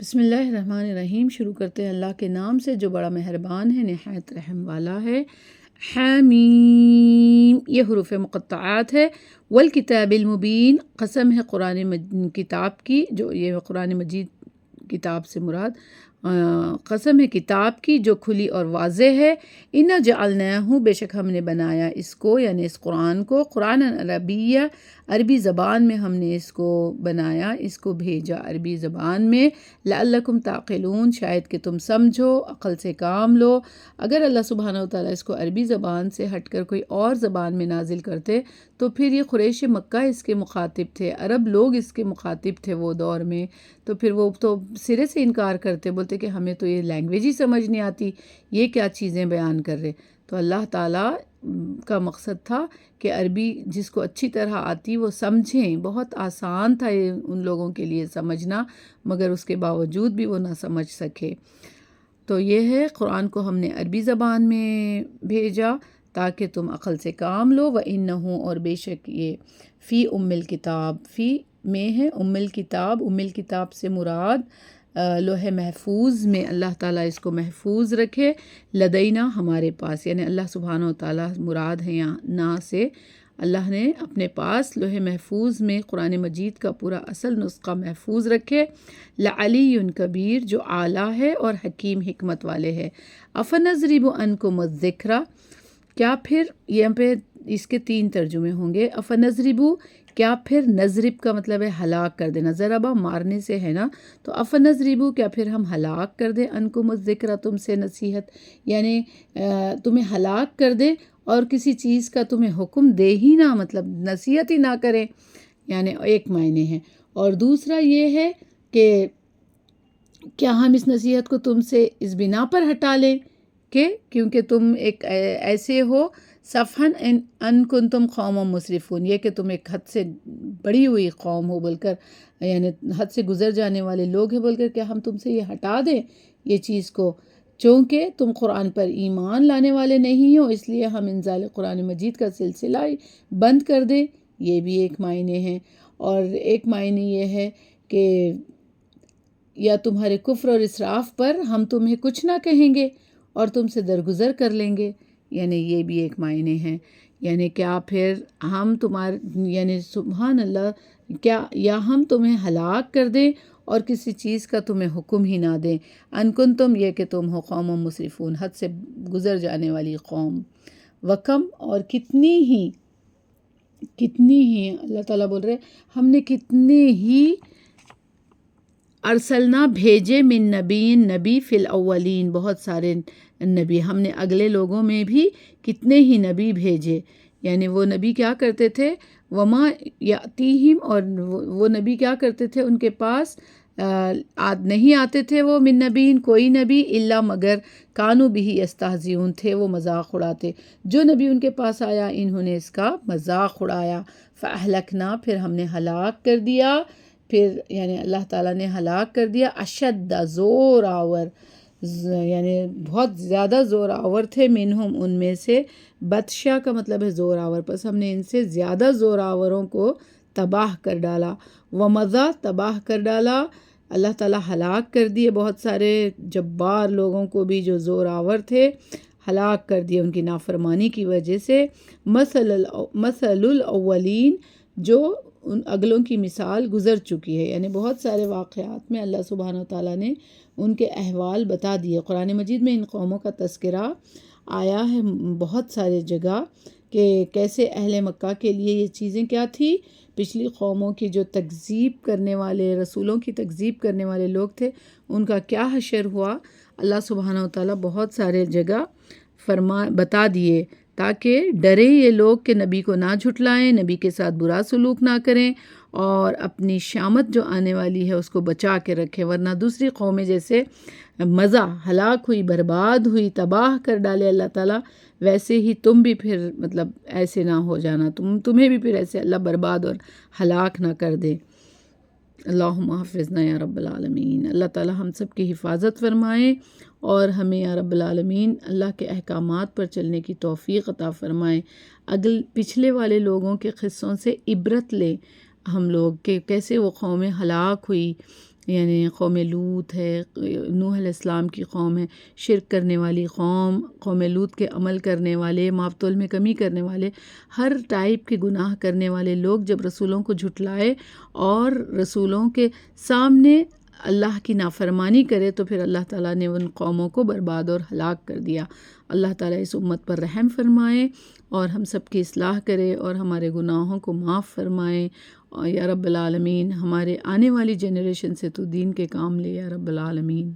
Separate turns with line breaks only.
بسم اللہ الرحمن الرحیم۔ شروع کرتے ہیں اللہ کے نام سے جو بڑا مہربان ہے نہایت رحم والا ہے۔ حمیم، یہ حروف مقطعات ہے۔ والکتاب المبین، قسم ہے قرآن کتاب کی، جو یہ قرآن مجید کتاب سے مراد قسم ہے کتاب کی جو کھلی اور واضح ہے۔ انا جعلناہ، بے شک ہم نے بنایا اس کو، یعنی اس قرآن کو، قرآن عربیہ، عربی زبان میں ہم نے اس کو بنایا، اس کو بھیجا عربی زبان میں۔ لعلکم تعقلون، شاید کہ تم سمجھو، عقل سے کام لو۔ اگر اللہ سبحانہ وتعالیٰ اس کو عربی زبان سے ہٹ کر کوئی اور زبان میں نازل کرتے تو پھر یہ قریش مکہ اس کے مخاطب تھے، عرب لوگ اس کے مخاطب تھے وہ دور میں، تو پھر وہ تو سرے سے انکار کرتے، بولتے کہ ہمیں تو یہ لینگویج ہی سمجھ نہیں آتی، یہ کیا چیزیں بیان کر رہے۔ تو اللہ تعالیٰ کا مقصد تھا کہ عربی جس کو اچھی طرح آتی وہ سمجھیں۔ بہت آسان تھا یہ ان لوگوں کے لیے سمجھنا، مگر اس کے باوجود بھی وہ نہ سمجھ سکے۔ تو یہ ہے، قرآن کو ہم نے عربی زبان میں بھیجا تاکہ تم عقل سے کام لو۔ وَإِنَّهُ، اور بے شک یہ، فی الکتاب، فی میں ہے الکتاب، الکتاب سے مراد لوح محفوظ میں اللہ تعالیٰ اس کو محفوظ رکھے، لدینا ہمارے پاس، یعنی اللہ سبحانہ وتعالیٰ مراد ہے یہاں نا سے، اللہ نے اپنے پاس لوح محفوظ میں قرآن مجید کا پورا اصل نسخہ محفوظ رکھے۔ لعلی کبیر، جو اعلیٰ ہے اور حکیم حکمت والے ہے۔ افنضرب عنکم الذکر، کیا پھر، یہاں پہ اس کے 3 ترجمے ہوں گے۔ افنضرب، کیا پھر، نضرب کا مطلب ہے ہلاک کر دینا، ضربہ مارنے سے ہے نا، تو افنضرب، کیا پھر ہم ہلاک کر دیں، عنکم الذکر، تم سے نصیحت، یعنی تمہیں ہلاک کر دیں اور کسی چیز کا تمہیں حکم دے ہی نہ، مطلب نصیحت ہی نہ کریں، یعنی ایک معنی ہے۔ اور دوسرا یہ ہے کہ کیا ہم اس نصیحت کو تم سے اس بنا پر ہٹا لیں کہ کیونکہ تم ایک ایسے ہو، صفحاً ان کنتم قوم مسرفون، یہ کہ تم ایک حد سے بڑی ہوئی قوم ہو بول کر، یعنی حد سے گزر جانے والے لوگ ہیں بول کر، کیا ہم تم سے یہ ہٹا دیں یہ چیز کو، چونکہ تم قرآن پر ایمان لانے والے نہیں ہو، اس لیے ہم انزال قرآن مجید کا سلسلہ بند کر دیں، یہ بھی ایک معنی ہے۔ اور ایک معنی یہ ہے کہ یا تمہارے کفر اور اسراف پر ہم تمہیں کچھ نہ کہیں گے اور تم سے درگزر کر لیں گے، یعنی یہ بھی ایک معنی ہے، یعنی کیا پھر ہم یعنی سبحان اللہ، کیا یا ہم تمہیں ہلاک کر دیں اور کسی چیز کا تمہیں حکم ہی نہ دیں، ان کنتم، یہ کہ تم ہو قوم مسرفون، حد سے گزر جانے والی قوم۔ وکم، اور کتنی ہی اللہ تعالیٰ بول رہے ہم نے کتنے ہی ارسلنا بھیجے، من نبی فی الاولین، بہت سارے نبی ہم نے اگلے لوگوں میں بھی کتنے ہی نبی بھیجے، یعنی وہ نبی کیا کرتے تھے، وما یاتیہم، اور وہ نبی کیا کرتے تھے، ان کے پاس نہیں آتے تھے وہ، من نبی، کوئی نبی، الا مگر، کانوا بہ یستہزئون، تھے وہ مذاق اڑاتے، جو نبی ان کے پاس آیا انہوں نے اس کا مذاق اڑایا۔ فاہلکنا، پھر ہم نے ہلاک کر دیا، پھر یعنی اللہ تعالیٰ نے ہلاک کر دیا، اشد، زور آور، یعنی بہت زیادہ زور آور تھے، منہم، ان میں سے، بطشا کا مطلب ہے زور آور، پس ہم نے ان سے زیادہ زور آوروں کو تباہ کر ڈالا، ومضی، تباہ کر ڈالا، اللہ تعالیٰ ہلاک کر دیے بہت سارے جبار لوگوں کو بھی جو زور آور تھے، ہلاک کر دیے ان کی نافرمانی کی وجہ سے۔ مثل الاولین، جو ان اگلوں کی مثال گزر چکی ہے، یعنی بہت سارے واقعات میں اللہ سبحانہ وتعالیٰ نے ان کے احوال بتا دیے۔ قرآن مجید میں ان قوموں کا تذکرہ آیا ہے بہت سارے جگہ کہ کیسے اہل مکہ کے لیے یہ چیزیں کیا تھی، پچھلی قوموں کی جو تکذیب کرنے والے، رسولوں کی تکذیب کرنے والے لوگ تھے، ان کا کیا حشر ہوا، اللہ سبحانہ وتعالیٰ بہت سارے جگہ بتا دیے تاکہ ڈرے یہ لوگ کہ نبی کو نہ جھٹلائیں، نبی کے ساتھ برا سلوک نہ کریں اور اپنی شامت جو آنے والی ہے اس کو بچا کے رکھیں، ورنہ دوسری قومیں جیسے مزہ ہلاک ہوئی، برباد ہوئی، تباہ کر ڈالے اللہ تعالیٰ، ویسے ہی تم بھی پھر مطلب ایسے نہ ہو جانا، تمہیں بھی پھر ایسے اللہ برباد اور ہلاک نہ کر دے۔ اللہم حافظنا یا رب العالمین، اللہ تعالیٰ ہم سب کی حفاظت فرمائے اور ہمیں یا رب العالمین اللہ کے احکامات پر چلنے کی توفیق عطا فرمائے۔ پچھلے والے لوگوں کے قصوں سے عبرت لیں ہم لوگ کہ کیسے وہ قومیں ہلاک ہوئی، یعنی قوم لوط ہے، نوح علیہ السلام کی قوم ہے، شرک کرنے والی قوم لوط کے عمل کرنے والے، مافتول میں کمی کرنے والے، ہر ٹائپ کے گناہ کرنے والے لوگ جب رسولوں کو جھٹلائے اور رسولوں کے سامنے اللہ کی نافرمانی کرے تو پھر اللہ تعالیٰ نے ان قوموں کو برباد اور ہلاک کر دیا۔ اللہ تعالیٰ اس امت پر رحم فرمائے اور ہم سب کی اصلاح کرے اور ہمارے گناہوں کو معاف فرمائے، اور یا رب العالمین ہمارے آنے والی جنریشن سے تو دین کے کام لے یا رب العالمین۔